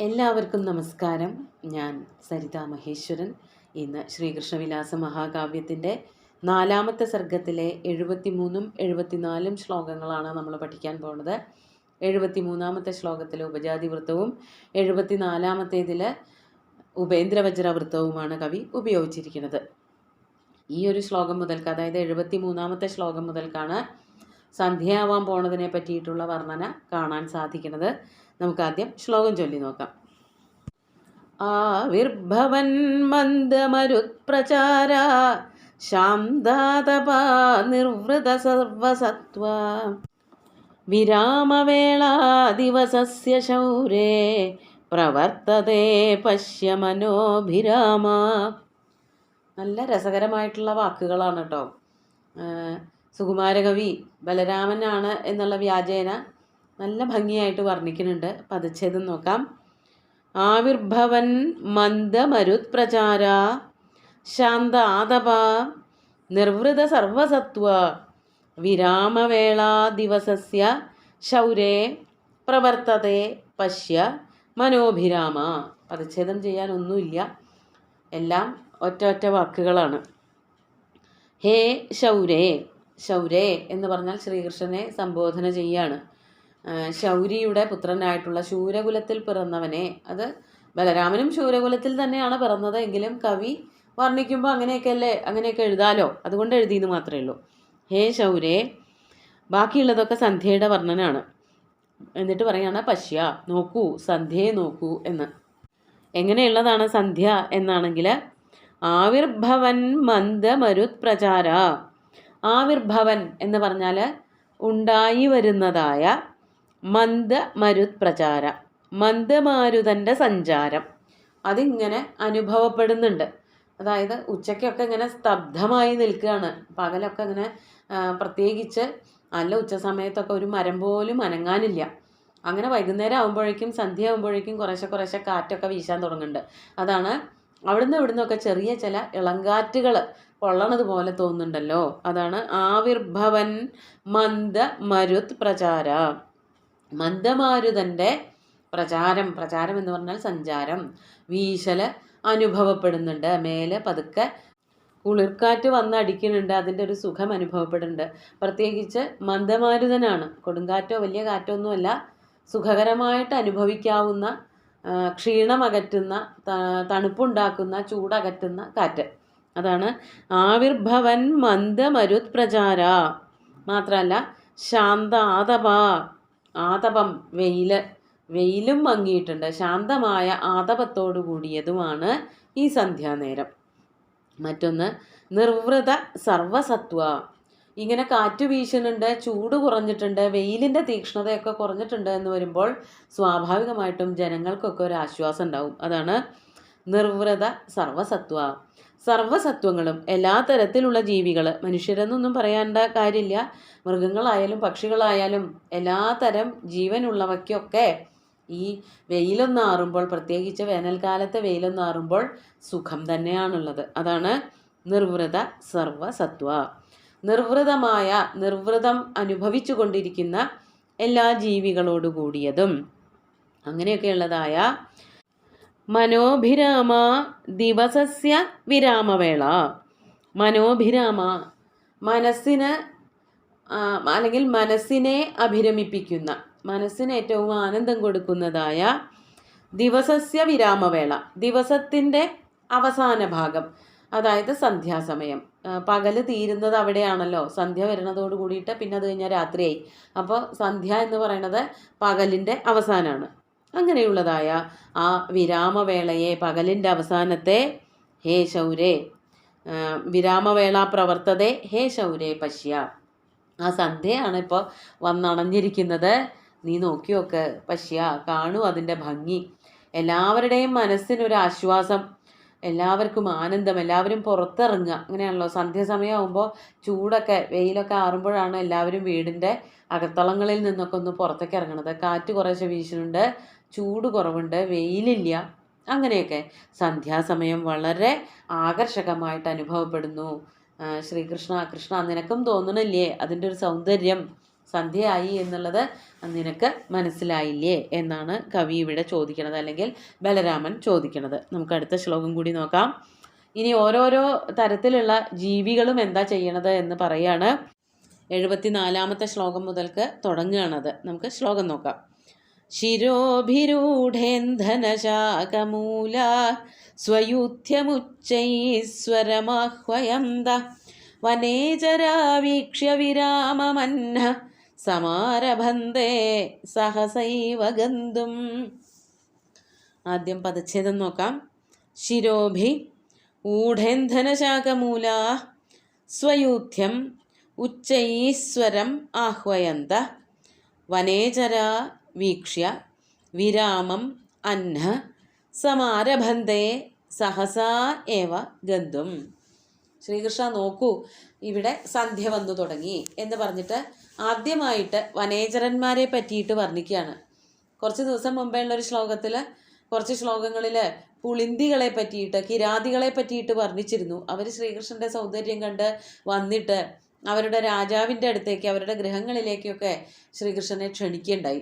എല്ലാവർക്കും നമസ്കാരം. ഞാൻ സരിത മഹേശ്വരൻ. ഇന്ന് ശ്രീകൃഷ്ണവിലാസ മഹാകാവ്യത്തിൻ്റെ 4-ാമത്തെ സർഗത്തിലെ 73ഉം 74ഉം ശ്ലോകങ്ങളാണ് നമ്മൾ പഠിക്കാൻ പോകുന്നത്. 73-ാമത്തെ ശ്ലോകത്തിൽ ഉപജാതി വൃത്തവും 74-ാമത്തേതിൽ ഉപേന്ദ്രവജ്ര വൃത്തവുമാണ് കവി ഉപയോഗിച്ചിരിക്കുന്നത്. ഈ ഒരു ശ്ലോകം മുതൽക്ക്, അതായത് 73-ാമത്തെ ശ്ലോകം മുതൽക്കാണ് സന്ധ്യയാവാൻ പോണതിനെ പറ്റിയിട്ടുള്ള വർണ്ണന കാണാൻ സാധിക്കുന്നത്. നമുക്കാദ്യം ശ്ലോകം ചൊല്ലി നോക്കാം. ആവിർഭവൻ മന്ദമരുത്പ്രചാര ശാന്താതപാ നിർവൃത സർവസത്വ വിരാമവേളാ ദിവസസ്യ ശൗരേ പ്രവർത്തതേ പശ്യ മനോഭിരാമ. നല്ല രസകരമായിട്ടുള്ള വാക്കുകളാണ് കേട്ടോ. സുകുമാരകവി ബലരാമനാണ് എന്നുള്ള വ്യാജേന നല്ല ഭംഗിയായിട്ട് വർണ്ണിക്കുന്നുണ്ട്. പദച്ഛേദം നോക്കാം. ആവിർഭവൻ മന്ദമരുത്പ്രചാര ശാന്താതപ നിർവൃത സർവസത്വ വിരാമവേളാ ദിവസസ്യ ശൗരേ പ്രവർത്തതേ പശ്യ മനോഭിരാമ. പദച്ഛേദം ചെയ്യാനൊന്നുമില്ല, എല്ലാം ഒറ്റ വാക്കുകളാണ്. ഹേ ശൗരേ. ശൗരേ എന്ന് പറഞ്ഞാൽ ശ്രീകൃഷ്ണനെ സംബോധന ചെയ്യാണ്. ശൗരിയുടെ പുത്രനായിട്ടുള്ള ശൂരകുലത്തിൽ പിറന്നവനെ. അത് ബലരാമനും ശൂരകുലത്തിൽ തന്നെയാണ് പിറന്നത് എങ്കിലും കവി വർണ്ണിക്കുമ്പോൾ അങ്ങനെയൊക്കെ എഴുതാലോ, അതുകൊണ്ട് എഴുതിയെന്ന് മാത്രമേ ഉള്ളൂ. ഹേ ശൗരേ. ബാക്കിയുള്ളതൊക്കെ സന്ധ്യയുടെ വർണ്ണനാണ്. എന്നിട്ട് പറയാണ് പശ്യ, നോക്കൂ, സന്ധ്യയെ നോക്കൂ എന്ന്. എങ്ങനെയുള്ളതാണ് സന്ധ്യ എന്നാണെങ്കിൽ, ആവിർഭവൻ മന്ദമരുത്പ്രചാര. ആവിർഭവൻ എന്ന് പറഞ്ഞാൽ ഉണ്ടായി വരുന്നതായ, മന്ദമരുത്പ്രചാര മന്ദമാരുതൻ്റെ സഞ്ചാരം അതിങ്ങനെ അനുഭവപ്പെടുന്നുണ്ട്. അതായത് ഉച്ചയ്ക്കൊക്കെ ഇങ്ങനെ സ്തബ്ധമായി നിൽക്കുകയാണ്. പകലൊക്കെ ഇങ്ങനെ പ്രത്യേകിച്ച് നല്ല ഉച്ച സമയത്തൊക്കെ ഒരു മരം പോലും അനങ്ങാനില്ല. അങ്ങനെ വൈകുന്നേരം ആകുമ്പോഴേക്കും, സന്ധ്യ ആകുമ്പോഴേക്കും കുറേശ്ശെ കാറ്റൊക്കെ വീശാൻ തുടങ്ങുന്നുണ്ട്. അതാണ് ഇവിടുന്നൊക്കെ ചെറിയ ചില ഇളങ്കാറ്റുകൾ കൊള്ളണത് പോലെ തോന്നുന്നുണ്ടല്ലോ. അതാണ് ആവിർഭവൻ മന്ദമരുത് പ്രചാര. മന്ദമാരുതൻ്റെ പ്രചാരം എന്ന് പറഞ്ഞാൽ സഞ്ചാരം, വീശല് അനുഭവപ്പെടുന്നുണ്ട്. മേലെ പതുക്കെ കുളിർക്കാറ്റ് വന്നടിക്കുന്നുണ്ട്, അതിൻ്റെ ഒരു സുഖം അനുഭവപ്പെടുന്നുണ്ട്. പ്രത്യേകിച്ച് മന്ദമാരുതനാണ്. കൊടുങ്കാറ്റോ വലിയ കാറ്റോ ഒന്നുമല്ല, സുഖകരമായിട്ട് അനുഭവിക്കാവുന്ന, ക്ഷീണമകറ്റുന്ന, തണുപ്പുണ്ടാക്കുന്ന, ചൂടകറ്റുന്ന കാറ്റ്. അതാണ് ആവിർഭവൻ മന്ദമരുത് പ്രചാര. മാത്രമല്ല ശാന്താതപ. ആതപം വെയിലും മങ്ങിയിട്ടുണ്ട്. ശാന്തമായ ആതപത്തോടു കൂടിയതുമാണ് ഈ സന്ധ്യാനേരം. മറ്റൊന്ന് നിർവൃത സർവസത്വ. ഇങ്ങനെ കാറ്റ് വീശുന്നുണ്ട്, ചൂട് കുറഞ്ഞിട്ടുണ്ട്, വെയിലിൻ്റെ തീക്ഷ്ണതയൊക്കെ കുറഞ്ഞിട്ടുണ്ട് എന്ന് വരുമ്പോൾ സ്വാഭാവികമായിട്ടും ജനങ്ങൾക്കൊക്കെ ഒരു ആശ്വാസം ഉണ്ടാവും. അതാണ് നിർവൃത സർവസത്വ. സർവസത്വങ്ങളും, എല്ലാ തരത്തിലുള്ള ജീവികൾ, മനുഷ്യരെന്നൊന്നും പറയേണ്ട കാര്യമില്ല, മൃഗങ്ങളായാലും പക്ഷികളായാലും എല്ലാ തരം ജീവനുള്ളവയ്ക്കൊക്കെ ഈ വെയിലൊന്നാറുമ്പോൾ, പ്രത്യേകിച്ച് വേനൽക്കാലത്തെ വെയിലൊന്നാറുമ്പോൾ സുഖം തന്നെയാണുള്ളത്. അതാണ് നിർവൃത സർവസത്വ. നിർവൃതം അനുഭവിച്ചു കൊണ്ടിരിക്കുന്ന എല്ലാ ജീവികളോട് കൂടിയതും അങ്ങനെയൊക്കെയുള്ളതായ മനോഭിരാമ ദിവസസ്യ വിരാമവേള. മനോഭിരാമ, മനസ്സിന് അല്ലെങ്കിൽ മനസ്സിനെ അഭിരമിപ്പിക്കുന്ന, മനസ്സിന് ഏറ്റവും ആനന്ദം കൊടുക്കുന്നതായ ദിവസസ്യ വിരാമവേള, ദിവസത്തിൻ്റെ അവസാന ഭാഗം, അതായത് സന്ധ്യാസമയം. പകല് തീരുന്നത് അവിടെയാണല്ലോ, സന്ധ്യ വരുന്നതോട് കൂടിയിട്ട് പിന്നെ അത് കഴിഞ്ഞാൽ രാത്രിയായി. അപ്പോൾ സന്ധ്യ എന്ന് പറയുന്നത് പകലിൻ്റെ അവസാനമാണ്. അങ്ങനെയുള്ളതായ ആ വിരാമവേളയെ, പകലിൻ്റെ അവസാനത്തെ, ഹേ ശൗരേ, വിരാമവേള പ്രവർത്തതേ ഹേ ശൗരേ പശ്യ. ആ സന്ധ്യയാണ് ഇപ്പോൾ വന്നണഞ്ഞിരിക്കുന്നത്. നീ നോക്കി നോക്ക്, പശ്യ, കാണൂ അതിൻ്റെ ഭംഗി. എല്ലാവരുടെയും മനസ്സിനൊരു ആശ്വാസം, എല്ലാവർക്കും ആനന്ദം, എല്ലാവരും പുറത്തിറങ്ങുക. അങ്ങനെയാണല്ലോ സന്ധ്യ സമയമാകുമ്പോൾ. ചൂടൊക്കെ വെയിലൊക്കെ ആറുമ്പോഴാണ് എല്ലാവരും വീടിൻ്റെ അകത്തളങ്ങളിൽ നിന്നൊക്കെ ഒന്ന് പുറത്തേക്ക് ഇറങ്ങണത്. കാറ്റ് കുറേശ്ശെ വീശുന്നുണ്ട്, ചൂട് കുറവുണ്ട്, വെയിലില്ല. അങ്ങനെയൊക്കെ സന്ധ്യാസമയം വളരെ ആകർഷകമായിട്ട് അനുഭവപ്പെടുന്നു. കൃഷ്ണ നിനക്കും തോന്നണില്ലേ അതിൻ്റെ ഒരു സൗന്ദര്യം സന്ധ്യയായി എന്നുള്ളത് നിനക്ക് മനസ്സിലായില്ലേ എന്നാണ് കവി ഇവിടെ ചോദിക്കുന്നത്, അല്ലെങ്കിൽ ബലരാമൻ ചോദിക്കുന്നത്. നമുക്ക് അടുത്ത ശ്ലോകം കൂടി നോക്കാം. ഇനി ഓരോരോ തരത്തിലുള്ള ജീവികളും എന്താ ചെയ്യണത് എന്ന് പറയാണ്. 74-ാമത്തെ ശ്ലോകം മുതൽക്ക് തുടങ്ങുകയാണത്. നമുക്ക് ശ്ലോകം നോക്കാം. ശിരോഭിരൂഢേന്ധനശാകമൂല സ്വയൂഥ്യമുച്ചൈസ്വരമാഹ്വയന്ത വനേചരാവീക്ഷ്യ വിരാമമന്ന സമാരഭന്തേ സഹസൈവ ഗന്ധും. ആദ്യം പദച്ഛേദം നോക്കാം. ശിരോഭി ഊഢേന്ധനശാകമൂല സ്വയൂഥ്യം ഉച്ചൈസ്വരം ആഹ്വയന്ത വനേചരാ വീക്ഷ്യ വിരാമം അന്ന സമാരഭന്തേ സഹസാ ഏവ ഗന്ധും. ശ്രീകൃഷ്ണ നോക്കൂ, ഇവിടെ സന്ധ്യ വന്നു തുടങ്ങി എന്ന് പറഞ്ഞിട്ട് ആദ്യമായിട്ട് വനേചരന്മാരെ പറ്റിയിട്ട് വർണ്ണിക്കുകയാണ്. കുറച്ച് ദിവസം മുമ്പേ ഉള്ളൊരു ശ്ലോകത്തിൽ, കുറച്ച് ശ്ലോകങ്ങളിൽ പുളിന്തികളെ പറ്റിയിട്ട്, കിരാതികളെ പറ്റിയിട്ട് വർണ്ണിച്ചിരുന്നു. അവർ ശ്രീകൃഷ്ണൻ്റെ സൗന്ദര്യം കണ്ട് വന്നിട്ട് അവരുടെ രാജാവിൻ്റെ അടുത്തേക്ക്, അവരുടെ ഗൃഹങ്ങളിലേക്കൊക്കെ ശ്രീകൃഷ്ണനെ ക്ഷണിക്കുകയുണ്ടായി.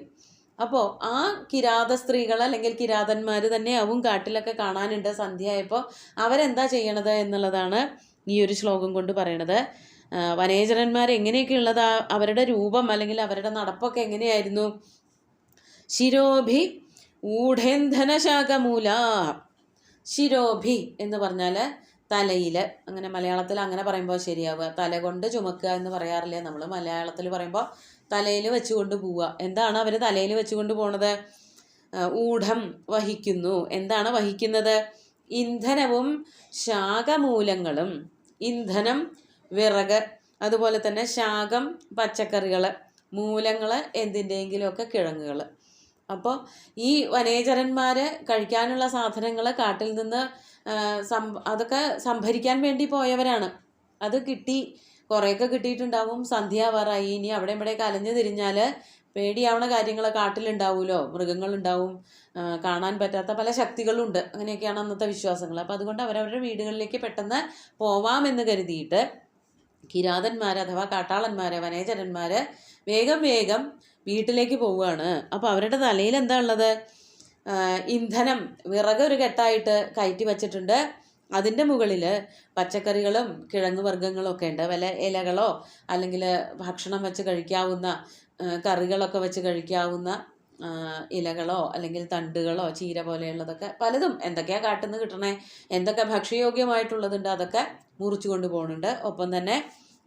അപ്പോൾ ആ കിരാത സ്ത്രീകൾ അല്ലെങ്കിൽ കിരാതന്മാർ തന്നെ ആവും കാട്ടിലൊക്കെ കാണാനുണ്ട് സന്ധ്യയായപ്പോൾ. അവരെന്താ ചെയ്യണത് എന്നുള്ളതാണ് ഈ ഒരു ശ്ലോകം കൊണ്ട് പറയണത്. വനേചരന്മാർ എങ്ങനെയൊക്കെയുള്ളത്, അവരുടെ രൂപം അല്ലെങ്കിൽ അവരുടെ നടപ്പൊക്കെ എങ്ങനെയായിരുന്നു. ശിരോഭി ഊഢേന്ധനശാകമൂല. ശിരോഭി എന്ന് പറഞ്ഞാൽ തലയിൽ, അങ്ങനെ മലയാളത്തിൽ അങ്ങനെ പറയുമ്പോൾ ശരിയാവുക. തല കൊണ്ട് ചുമക്കുക എന്ന് പറയാറില്ല നമ്മൾ. മലയാളത്തിൽ പറയുമ്പോൾ തലയിൽ വെച്ചുകൊണ്ട് പോവുക. എന്താണ് അവർ തലയിൽ വെച്ചുകൊണ്ട് പോണത്? ഊഢം വഹിക്കുന്നു. എന്താണ് വഹിക്കുന്നത്? ഇന്ധനവും ശാകമൂലങ്ങളും. ഇന്ധനം വിറക്, അതുപോലെ തന്നെ ശാകം പച്ചക്കറികൾ, മൂലങ്ങൾ എന്തിൻ്റെയെങ്കിലുമൊക്കെ കിഴങ്ങുകൾ. അപ്പോൾ ഈ വനേചരന്മാർ കഴിക്കാനുള്ള സാധനങ്ങൾ കാട്ടിൽ നിന്ന് അതൊക്കെ സംഭരിക്കാൻ വേണ്ടി പോയവരാണ്. അത് കിട്ടി, കുറേയൊക്കെ കിട്ടിയിട്ടുണ്ടാവും. സന്ധ്യാവാറായി. ഇനി അവിടെ ഇവിടെ കലഞ്ഞു തിരിഞ്ഞാൽ പേടിയാവണ കാര്യങ്ങൾ കാട്ടിലുണ്ടാവുമല്ലോ. മൃഗങ്ങളുണ്ടാവും, കാണാൻ പറ്റാത്ത പല ശക്തികളുണ്ട്. അങ്ങനെയൊക്കെയാണ് അന്നത്തെ വിശ്വാസങ്ങൾ. അപ്പോൾ അതുകൊണ്ട് അവരവരുടെ വീടുകളിലേക്ക് പെട്ടെന്ന് പോവാമെന്ന് കരുതിയിട്ട് കിരാതന്മാർ അഥവാ കാട്ടാളന്മാർ, വനേചരന്മാർ വേഗം വേഗം വീട്ടിലേക്ക് പോവുകയാണ്. അപ്പോൾ അവരുടെ തലയിൽ എന്താ ഉള്ളത്? ഇന്ധനം, വിറക് ഒരു കെട്ടായിട്ട് കയറ്റി വച്ചിട്ടുണ്ട്. അതിൻ്റെ മുകളിൽ പച്ചക്കറികളും കിഴങ്ങ് വർഗ്ഗങ്ങളും ഒക്കെ ഉണ്ട്. വല്ല ഇലകളോ അല്ലെങ്കിൽ ഭക്ഷണം വെച്ച് കഴിക്കാവുന്ന കറികളൊക്കെ വെച്ച് കഴിക്കാവുന്ന ഇലകളോ അല്ലെങ്കിൽ തണ്ടുകളോ ചീര പോലെയുള്ളതൊക്കെ പലതും, എന്തൊക്കെയാണ് കാട്ടിൽ നിന്ന് കിട്ടണേ, എന്തൊക്കെ ഭക്ഷ്യയോഗ്യമായിട്ടുള്ളതുണ്ട് അതൊക്കെ മുറിച്ചു കൊണ്ട് പോകുന്നുണ്ട്. ഒപ്പം തന്നെ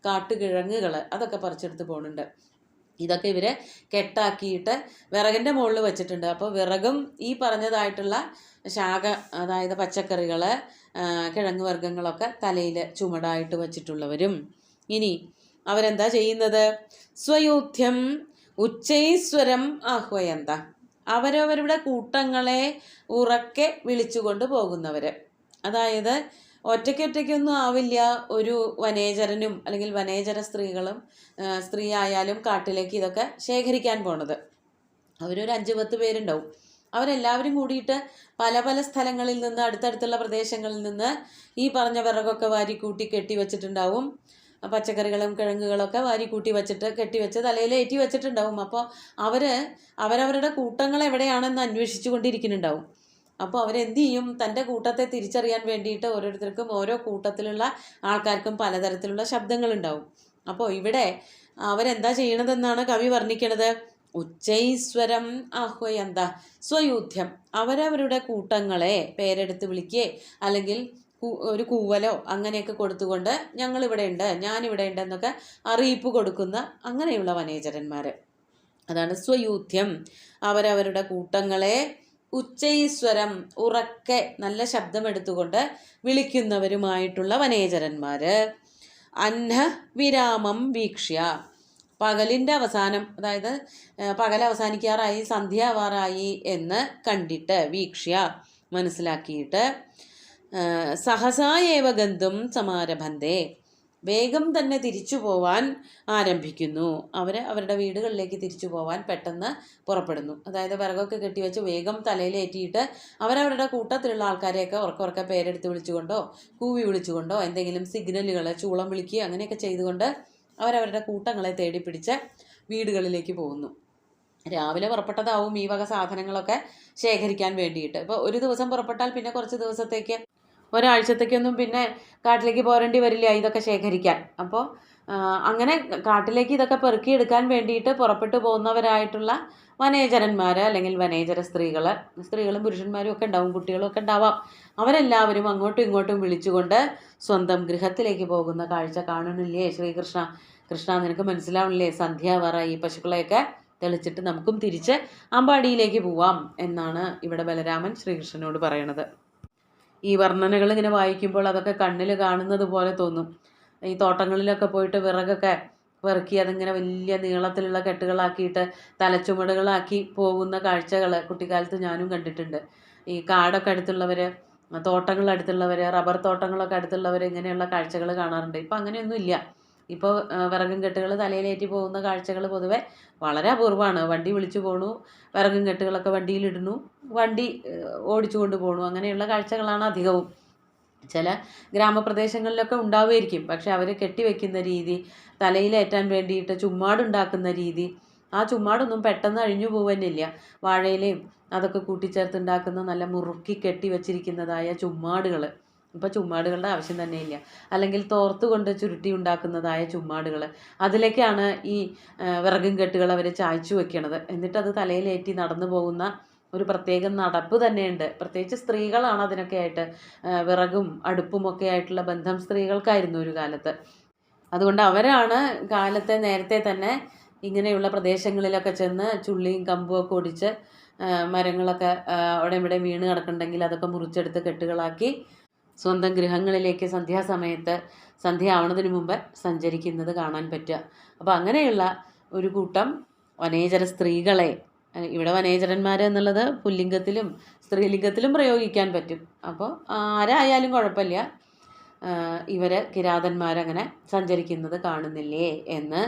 കാട്ടുകിഴങ്ങുകൾ അതൊക്കെ പറിച്ചെടുത്ത് പോകുന്നുണ്ട്. ഇതൊക്കെ ഇവർ കെട്ടാക്കിയിട്ട് വിറകിൻ്റെ മുകളിൽ വെച്ചിട്ടുണ്ട്. അപ്പോൾ വിറകും ഈ പറഞ്ഞതായിട്ടുള്ള ശാക, അതായത് പച്ചക്കറികൾ, കിഴങ്ങ് വർഗ്ഗങ്ങളൊക്കെ തലയിൽ ചുമടായിട്ട് വച്ചിട്ടുള്ളവരും. ഇനി അവരെന്താ ചെയ്യുന്നത്? സ്വയൂഥ്യം ഉച്ചൈസ്വരം ആഹ്വയന്ത. അവരവരുടെ കൂട്ടങ്ങളെ ഉറക്കെ വിളിച്ചുകൊണ്ട് പോകുന്നവർ. അതായത് ഒറ്റയ്ക്കൊറ്റയ്ക്കൊന്നും ആവില്ല ഒരു വനേചരനും അല്ലെങ്കിൽ വനേചര സ്ത്രീ ആയാലും കാട്ടിലേക്ക് ഇതൊക്കെ ശേഖരിക്കാൻ പോണത്. അവരൊരു 5-10 പേരുണ്ടാവും. അവരെല്ലാവരും കൂടിയിട്ട് പല പല സ്ഥലങ്ങളിൽ നിന്ന്, അടുത്തടുത്തുള്ള പ്രദേശങ്ങളിൽ നിന്ന് ഈ പറഞ്ഞ വിറകൊക്കെ വാരിക്കൂട്ടി കെട്ടി വെച്ചിട്ടുണ്ടാവും. പച്ചക്കറികളും കിഴങ്ങുകളൊക്കെ വാരിക്കൂട്ടി വെച്ചിട്ട് കെട്ടിവെച്ച് തലയിൽ ഏറ്റി വെച്ചിട്ടുണ്ടാവും. അപ്പോൾ അവരവരുടെ കൂട്ടങ്ങൾ എവിടെയാണെന്ന് അന്വേഷിച്ചു കൊണ്ടിരിക്കുന്നുണ്ടാവും. അപ്പോൾ അവരെന്ത് ചെയ്യും? തൻ്റെ കൂട്ടത്തെ തിരിച്ചറിയാൻ വേണ്ടിയിട്ട് ഓരോരുത്തർക്കും ഓരോ കൂട്ടത്തിലുള്ള ആൾക്കാർക്കും പലതരത്തിലുള്ള ശബ്ദങ്ങളുണ്ടാവും. അപ്പോൾ ഇവിടെ അവരെന്താ ചെയ്യണതെന്നാണ് കവി വർണ്ണിക്കണത്. ഉച്ചൈസ്വരം ആഹ്വയന്ത സ്വയൂഥ്യം. അവരവരുടെ കൂട്ടങ്ങളെ പേരെടുത്ത് വിളിക്കുകയെ അല്ലെങ്കിൽ ഒരു കൂവലോ അങ്ങനെയൊക്കെ കൊടുത്തുകൊണ്ട് ഞങ്ങളിവിടെ ഉണ്ട്, ഞാനിവിടെ ഉണ്ട് എന്നൊക്കെ അറിയിപ്പ് കൊടുക്കുന്ന അങ്ങനെയുള്ള വനേചരന്മാർ. അതാണ് സ്വയൂഥ്യം. അവരവരുടെ കൂട്ടങ്ങളെ ഉച്ചൈസ്വരം ഉറക്കെ നല്ല ശബ്ദമെടുത്തുകൊണ്ട് വിളിക്കുന്നവരുമായിട്ടുള്ള വനേചരന്മാർ. അന്ന വിരാമം വീക്ഷ്യ. പകലിൻ്റെ അവസാനം, അതായത് പകൽ അവസാനിക്കാറായി, സന്ധ്യ ആവാറായി എന്ന് കണ്ടിട്ട്, വീക്ഷ്യ മനസ്സിലാക്കിയിട്ട്, സഹസായേവ ഗന്ധും സമാരഭന്തേ. വേഗം തന്നെ തിരിച്ചു പോവാൻ ആരംഭിക്കുന്നു. അവരുടെ വീടുകളിലേക്ക് തിരിച്ചു പോവാൻ പെട്ടെന്ന് പുറപ്പെടുന്നു. അതായത് വിറകൊക്കെ കെട്ടിവെച്ച് വേഗം തലയിലേറ്റിയിട്ട് അവരവരുടെ കൂട്ടത്തിലുള്ള ആൾക്കാരെയൊക്കെ ഉറക്കെ പേരെടുത്ത് വിളിച്ചുകൊണ്ടോ കൂവി വിളിച്ചുകൊണ്ടോ എന്തെങ്കിലും സിഗ്നലുകൾ, ചൂളം വിളിക്കുകയോ അങ്ങനെയൊക്കെ ചെയ്തുകൊണ്ട് അവരവരുടെ കൂട്ടങ്ങളെ തേടി പിടിച്ച് വീടുകളിലേക്ക് പോകുന്നു. രാവിലെ പുറപ്പെട്ടതാവും ഈ വക സാധനങ്ങളൊക്കെ ശേഖരിക്കാൻ വേണ്ടിയിട്ട്. ഇപ്പോൾ ഒരു ദിവസം പുറപ്പെട്ടാൽ പിന്നെ കുറച്ച് ദിവസത്തേക്ക്, ഒരാഴ്ചത്തേക്കൊന്നും പിന്നെ കാട്ടിലേക്ക് പോരേണ്ടി വരില്ല ഇതൊക്കെ ശേഖരിക്കാൻ. അപ്പോൾ അങ്ങനെ കാട്ടിലേക്ക് ഇതൊക്കെ പെറുക്കിയെടുക്കാൻ വേണ്ടിയിട്ട് പുറപ്പെട്ടു പോകുന്നവരായിട്ടുള്ള വനേചരന്മാർ അല്ലെങ്കിൽ വനേചര സ്ത്രീകളും പുരുഷന്മാരും ഒക്കെ ഉണ്ടാവും, കുട്ടികളും ഒക്കെ ഉണ്ടാവാം. അവരെല്ലാവരും അങ്ങോട്ടും ഇങ്ങോട്ടും വിളിച്ചുകൊണ്ട് സ്വന്തം ഗൃഹത്തിലേക്ക് പോകുന്ന കാഴ്ച കാണുന്നില്ലേ ശ്രീകൃഷ്ണ? കൃഷ്ണ, നിനക്ക് മനസ്സിലാവണില്ലേ? സന്ധ്യാവറ, ഈ പശുക്കളെയൊക്കെ തെളിച്ചിട്ട് നമുക്കും തിരിച്ച് അമ്പാടിയിലേക്ക് പോവാം എന്നാണ് ഇവിടെ ബലരാമൻ ശ്രീകൃഷ്ണനോട് പറയണത്. ഈ വർണ്ണനകൾ ഇങ്ങനെ വായിക്കുമ്പോൾ അതൊക്കെ കണ്ണിൽ കാണുന്നത് പോലെ തോന്നും. ഈ തോട്ടങ്ങളിലൊക്കെ പോയിട്ട് വിറകൊക്കെ പെറുക്കി അതിങ്ങനെ വലിയ നീളത്തിലുള്ള കെട്ടുകളാക്കിയിട്ട് തലച്ചുമടുകളാക്കി പോകുന്ന കാഴ്ചകൾ കുട്ടിക്കാലത്ത് ഞാനും കണ്ടിട്ടുണ്ട്. ഈ കാടൊക്കെ അടുത്തുള്ളവർ, തോട്ടങ്ങൾ റബ്ബർ തോട്ടങ്ങളൊക്കെ അടുത്തുള്ളവർ ഇങ്ങനെയുള്ള കാഴ്ചകൾ കാണാറുണ്ട്. ഇപ്പം അങ്ങനെയൊന്നും ഇല്ല. ഇപ്പോൾ വിറകും കെട്ടുകൾ തലയിലേറ്റി പോകുന്ന കാഴ്ചകൾ പൊതുവെ വളരെ അപൂർവമാണ്. വണ്ടി വിളിച്ചു പോണു, വിറകും കെട്ടുകളൊക്കെ വണ്ടിയിലിടുന്നു, വണ്ടി ഓടിച്ചു കൊണ്ട് പോണു, അങ്ങനെയുള്ള കാഴ്ചകളാണ് അധികവും. ചില ഗ്രാമപ്രദേശങ്ങളിലൊക്കെ ഉണ്ടാവുമായിരിക്കും. പക്ഷെ അവർ കെട്ടിവെക്കുന്ന രീതി, തലയിലേറ്റാൻ വേണ്ടിയിട്ട് ചുമ്മാടുണ്ടാക്കുന്ന രീതി, ആ ചുമ്മാടൊന്നും പെട്ടെന്ന് അഴിഞ്ഞു പോകുന്നില്ല. വാഴയിലയും അതൊക്കെ കൂട്ടിച്ചേർത്തുണ്ടാക്കുന്ന നല്ല മുറുക്കി കെട്ടി വെച്ചിരിക്കുന്നതായ ചുമ്മാടുകൾ, ഇപ്പോൾ ചുമ്മാടുകളുടെ ആവശ്യം തന്നെയില്ല. അല്ലെങ്കിൽ തോർത്ത് കൊണ്ട് ചുരുട്ടി ഉണ്ടാക്കുന്നതായ ചുമ്മാടുകൾ, അതിലേക്കാണ് ഈ വിറകും കെട്ടുകൾ അവർ ചായ്ച്ചു വെക്കണത്. എന്നിട്ടത് തലയിലേറ്റി നടന്നു പോകുന്ന ഒരു പ്രത്യേക നടപ്പ് തന്നെയുണ്ട്. പ്രത്യേകിച്ച് സ്ത്രീകളാണ് അതിനൊക്കെ ആയിട്ട്, വിറകും അടുപ്പുമൊക്കെ ആയിട്ടുള്ള ബന്ധം സ്ത്രീകൾക്കായിരുന്നു ഒരു കാലത്ത്. അതുകൊണ്ട് അവരാണ് കാലത്തെ നേരത്തെ തന്നെ ഇങ്ങനെയുള്ള പ്രദേശങ്ങളിലൊക്കെ ചെന്ന് ചുള്ളിയും കമ്പും ഒക്കെ ഒടിച്ച് മരങ്ങളൊക്കെ അവിടെ ഇവിടെ വീണ് കിടക്കുന്നുണ്ടെങ്കിൽ അതൊക്കെ മുറിച്ചെടുത്ത് കെട്ടുകളാക്കി സ്വന്തം ഗൃഹങ്ങളിലേക്ക് സന്ധ്യാസമയത്ത്, സന്ധ്യ ആവണതിന് മുമ്പ് സഞ്ചരിക്കുന്നത് കാണാൻ പറ്റുക. അപ്പോൾ അങ്ങനെയുള്ള ഒരു കൂട്ടം വനേചര സ്ത്രീകളെ, ഇവിടെ വനേചരന്മാർ എന്നുള്ളത് പുല്ലിംഗത്തിലും സ്ത്രീലിംഗത്തിലും പ്രയോഗിക്കാൻ പറ്റും. അപ്പോൾ ആരായാലും കുഴപ്പമില്ല, ഇവർ കിരാതന്മാരങ്ങനെ സഞ്ചരിക്കുന്നത് കാണുന്നില്ലേ എന്ന്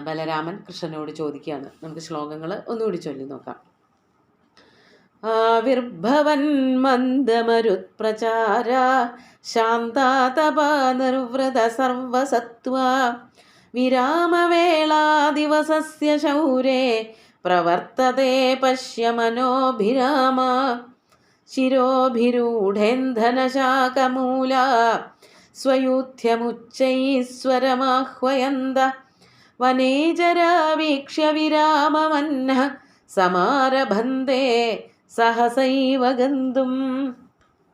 ബലരാമൻ കൃഷ്ണനോട് ചോദിക്കുകയാണ്. നമുക്ക് ശ്ലോകങ്ങൾ ഒന്നുകൂടി ചൊല്ലി നോക്കാം. ആവിർഭവൻ മന്ദമരുത്പ്രചാര ശാന്താതപാ നിർവൃത സർവസത്വ വിരാമവേളാ ദിവസസ്യ ശൗരേ പ്രവർത്തതേ പശ്യ മനോഭിരാമ ശിരോഭിരൂഢേന്ധനശാകമൂല സ്വയൂഥ്യമുച്ചൈസ്വരമാഹ്വയന്ത വനേജരാവീക്ഷ്യ വിരാമമന്നഃ സമാരഭന്തേ സഹസൈവ ഗന്ധും.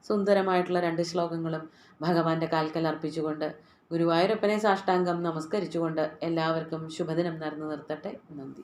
സുന്ദരമായിട്ടുള്ള 2 ശ്ലോകങ്ങളും ഭഗവാന്റെ കാൽക്കൽ അർപ്പിച്ചുകൊണ്ട് ഗുരുവായൂരപ്പനെ സാഷ്ടാംഗം നമസ്കരിച്ചുകൊണ്ട് എല്ലാവർക്കും ശുഭദിനം നേർന്നു നിർത്തട്ടെ. നന്ദി.